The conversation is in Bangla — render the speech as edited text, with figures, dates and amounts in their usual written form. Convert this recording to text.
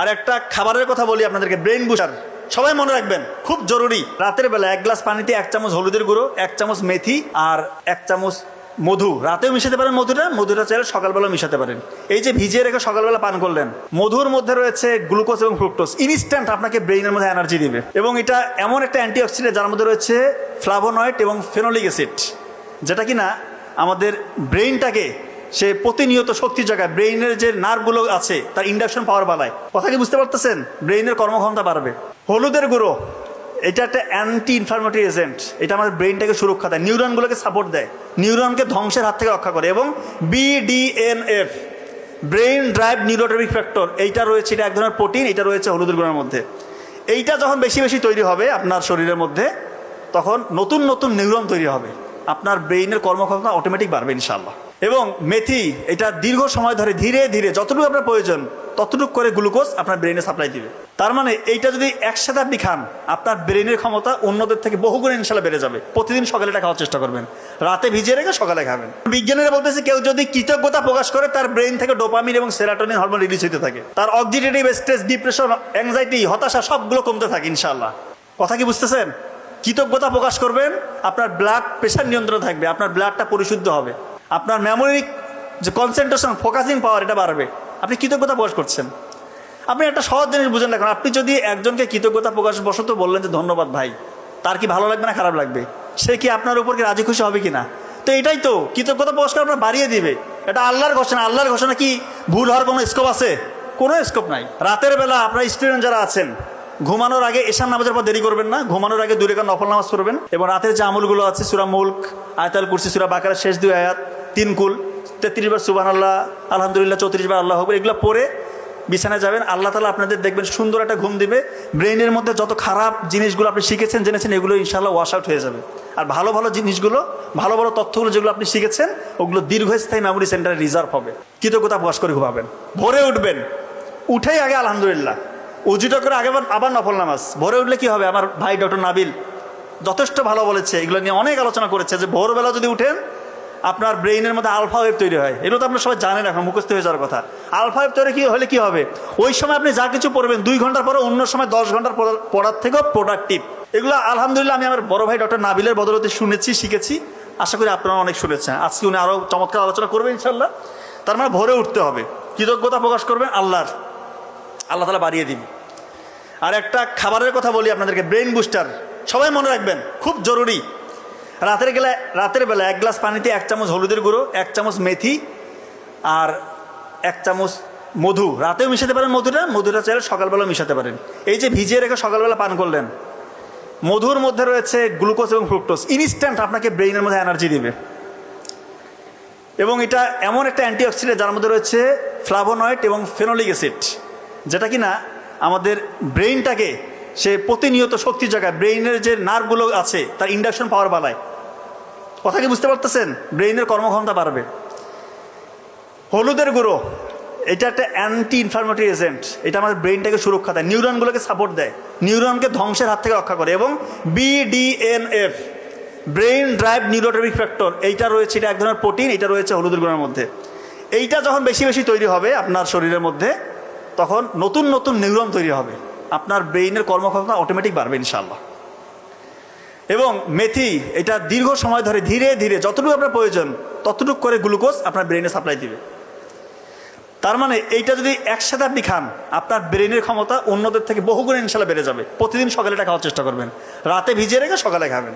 আর একটা খাবারের কথা বলি আপনাদেরকে, ব্রেইন বুস্টার। সবাই মনে রাখবেন, খুব জরুরি। রাতের বেলা 1 গ্লাস পানিতে 1 চামচ হলুদের গুঁড়ো, 1 চামচ মেথি আর 1 চামচ মধু। রাতেও মিশাতে পারেন মধুটা চাইলে সকালবেলা মিশাতে পারেন। এই যে ভিজিয়ে রেখে সকালবেলা পান করলেন, মধুর মধ্যে রয়েছে গ্লুকোজ এবং ফ্রুক্টোজ, ইনস্ট্যান্ট আপনাকে ব্রেইনের মধ্যে এনার্জি দিবে। এবং এটা এমন একটা অ্যান্টিঅক্সিডেন্ট যার মধ্যে রয়েছে ফ্লাভোনয়েড এবং ফেনোলিক অ্যাসিড, যেটা কিনা আমাদের ব্রেইনটাকে সে প্রতিনিয়ত শক্তি জায়গায়, ব্রেইনের যে নার্ভগুলো আছে তার ইন্ডাকশন পাওয়ার বাড়ায়। কথা কি বুঝতে পারতেছেন? ব্রেইনের কর্মক্ষমতা বাড়বে। হলুদের গুঁড়ো এটা একটা অ্যান্টি ইনফ্লামেটরি এজেন্ট, এটা আমাদের ব্রেইনটাকে সুরক্ষা দেয়, নিউরনগুলোকে সাপোর্ট দেয়, নিউরনকে ধ্বংসের হাত থেকে রক্ষা করে। এবং BDNF, brain drive neurotrophic factor, এইটা রয়েছে, এটা এক ধরনের প্রোটিন, এটা রয়েছে হলুদের গুঁড়োর মধ্যে। এইটা যখন বেশি বেশি তৈরি হবে আপনার শরীরের মধ্যে, তখন নতুন নতুন নিউরন তৈরি হবে, আপনার ব্রেইনের কর্মক্ষমতা অটোমেটিক বাড়বে ইনশাআল্লাহ। এবং মেথি এটা দীর্ঘ সময় ধরে ধীরে ধীরে যতটুকু আপনার প্রয়োজন ততটুকু করে গ্লুকোজ আপনার ব্রেইনে সাপ্লাই দিবে। তার মানে এইটা যদি একসাথে আপনি খান, আপনার ব্রেইনের ক্ষমতা অন্যদের থেকে বহুগুণ ইনশাল্লাহ বেড়ে যাবে। প্রতিদিন সকালে এটা খাওয়ার চেষ্টা করবেন, রাতে ভিজিয়ে রেখে সকালে খাবেন। বিজ্ঞানীরা বলতেছে, কেউ যদি কৃতজ্ঞতা প্রকাশ করে তার ব্রেইন থেকে ডোপামিন এবং সেরাটোনিন হরমোন রিলিজ হতে থাকে, তার অক্সিডেটিভ স্ট্রেস, ডিপ্রেশন, অ্যাংজাইটি, হতাশা সবগুলো কমতে থাকে ইনশাআল্লাহ। কথা কি বুঝতেছেন? কৃতজ্ঞতা প্রকাশ করবেন, আপনার ব্লাড প্রেশার নিয়ন্ত্রণ থাকবে, আপনার ব্লাডটা পরিশুদ্ধ হবে, আপনার মেমোরি যে কনসেন্ট্রেশন, ফোকাসিং পাওয়ার এটা বাড়বে। আপনি কৃতজ্ঞতা প্রকাশ করছেন। আপনি একটা সহজ জিনিস বুঝেন না, কারণ আপনি যদি একজনকে কৃতজ্ঞতা প্রকাশ বশত বললেন যে ধন্যবাদ ভাই, তার কি ভালো লাগবে না খারাপ লাগবে? সে কি আপনার উপর কি রাজি খুশি হবে কিনা? তো এটাই তো কৃতজ্ঞতা প্রকাশ করে আপনার বাড়িয়ে দিবে। এটা আল্লাহর ঘোষণা। আল্লাহর ঘোষণা কি ভুল হওয়ার কোনো স্কোপ আছে? কোনো স্কোপ নাই। রাতের বেলা আপনার স্টুডেন্ট যারা আছেন, ঘুমানোর আগে এশার নামাজের পর দেরি করবেন না, ঘুমানোর আগে 2 রাকাত নফল নামাজ পড়বেন। এবং রাতের যে আমলগুলো আছে, সূরা মুলক, আয়াতুল কুরসি, সূরা বাকারার শেষ 2 আয়াত, 3 কুল, 33 বার সুবহানাল্লাহ, আলহামদুলিল্লাহ, 34 বার আল্লাহু আকবার, এগুলো পড়ে বিছানায় যাবেন। আল্লাহ তাআলা আপনাদের দেখবেন সুন্দর একটা ঘুম দিবে। ব্রেইনের মধ্যে যত খারাপ জিনিসগুলো আপনি শিখেছেন, জেনেছেন, এগুলো ইনশাআল্লাহ ওয়াশ আউট হয়ে যাবে। আর ভালো ভালো জিনিসগুলো, ভালো ভালো তথ্যগুলো যেগুলো আপনি শিখেছেন, ওগুলো দীর্ঘস্থায়ী মেমোরি সেন্টারে রিজার্ভ হবে। কৃতজ্ঞতা প্রকাশ করে ঘুমাবেন। ভোরে উঠবেন, উঠেই আগে আলহামদুলিল্লাহ, উজুটা করে আগে আবার নফল নামাজ। ভোরে উঠলে কি হবে? আমার ভাই ডক্টর নাবিল যথেষ্ট ভালো বলেছে, এগুলো নিয়ে অনেক আলোচনা করেছে, যে ভোরবেলা যদি উঠেন আপনার ব্রেইনের মধ্যে আলফা ওয়েভ তৈরি হয়। এগুলো তো আপনারা সবাই জানেন, এখন মুখস্থ হয়ে যাওয়ার কথা। আলফা ওয়েভ তৈরি হলে কি হবে? ওই সময় আপনি যা কিছু পড়বেন 2 ঘন্টার পরে অন্য সময় 10 ঘন্টার পড়ার থেকেও প্রোডাক্টিভ। এগুলো আলহামদুলিল্লাহ আমি আমার বড় ভাই ডক্টর নাবিলের বদলতে শুনেছি, শিখেছি। আশা করি আপনারা অনেক শুনেছেন। আজকে উনি আরও চমৎকার আলোচনা করবেন ইনশাল্লাহ। তার মানে ভোরে উঠতে হবে, কৃতজ্ঞতা প্রকাশ করবেন আল্লাহর, আল্লাহ তাআলা বাড়িয়ে দিবে। আর একটা খাবারের কথা বলি আপনাদেরকে, ব্রেইন বুস্টার। সবাই মনে রাখবেন, খুব জরুরি। রাতের বেলা 1 গ্লাস পানিতে 1 চামচ হলুদের গুঁড়ো, 1 চামচ মেথি আর 1 চামচ মধু। রাতেও মিশাতে পারেন মধুটা চাইলে সকালবেলা মিশাতে পারেন। এই যে ভিজিয়ে রেখে সকালবেলা পান করলেন, মধুর মধ্যে রয়েছে গ্লুকোজ এবং ফ্রুক্টোজ, ইনস্ট্যান্ট আপনাকে ব্রেইনের মধ্যে এনার্জি দিবে। এবং এটা এমন একটা অ্যান্টিঅক্সিডেন্ট যার মধ্যে রয়েছে ফ্লাভোনয়েড এবং ফেনোলিক অ্যাসিড, যেটা কিনা আমাদের ব্রেইনটাকে সে প্রতিনিয়ত শক্তি জায়গায়, ব্রেইনের যে নার্ভগুলো আছে তার ইন্ডাকশন পাওয়ার বাড়ায়। কথা কি বুঝতে পারতেছেন? ব্রেইনের কর্মক্ষমতা বাড়বে। হলুদের গুঁড়ো এটা একটা অ্যান্টি ইনফ্লামেটরি এজেন্ট, এটা আমাদের ব্রেইনটাকে সুরক্ষা দেয়, নিউরনগুলোকে সাপোর্ট দেয়, নিউরনকে ধ্বংসের হাত থেকে রক্ষা করে। এবং BDNF, brain drive neurotrophic factor, এইটা রয়েছে, এটা এক ধরনের প্রোটিন, এটা রয়েছে হলুদের গুঁড়োর মধ্যে। এইটা যখন বেশি বেশি তৈরি হবে আপনার শরীরের মধ্যে, তখন নতুন নতুন নিউরন তৈরি হবে, আপনার ব্রেইনের কর্মক্ষমতা অটোমেটিক বাড়বে ইনশাআল্লাহ। এবং মেথি এটা দীর্ঘ সময় ধরে ধীরে ধীরে যতটুকু আপনার প্রয়োজন ততটুকু করে গ্লুকোজ আপনার ব্রেইনে সাপ্লাই দিবে। তার মানে এইটা যদি একসাথে আপনি খান, আপনার ব্রেইনের ক্ষমতা অন্যদের থেকে বহুগুণ ইনশাআল্লাহ বেড়ে যাবে। প্রতিদিন সকালে এটা খাওয়ার চেষ্টা করবেন, রাতে ভিজিয়ে রেখে সকালে খাবেন।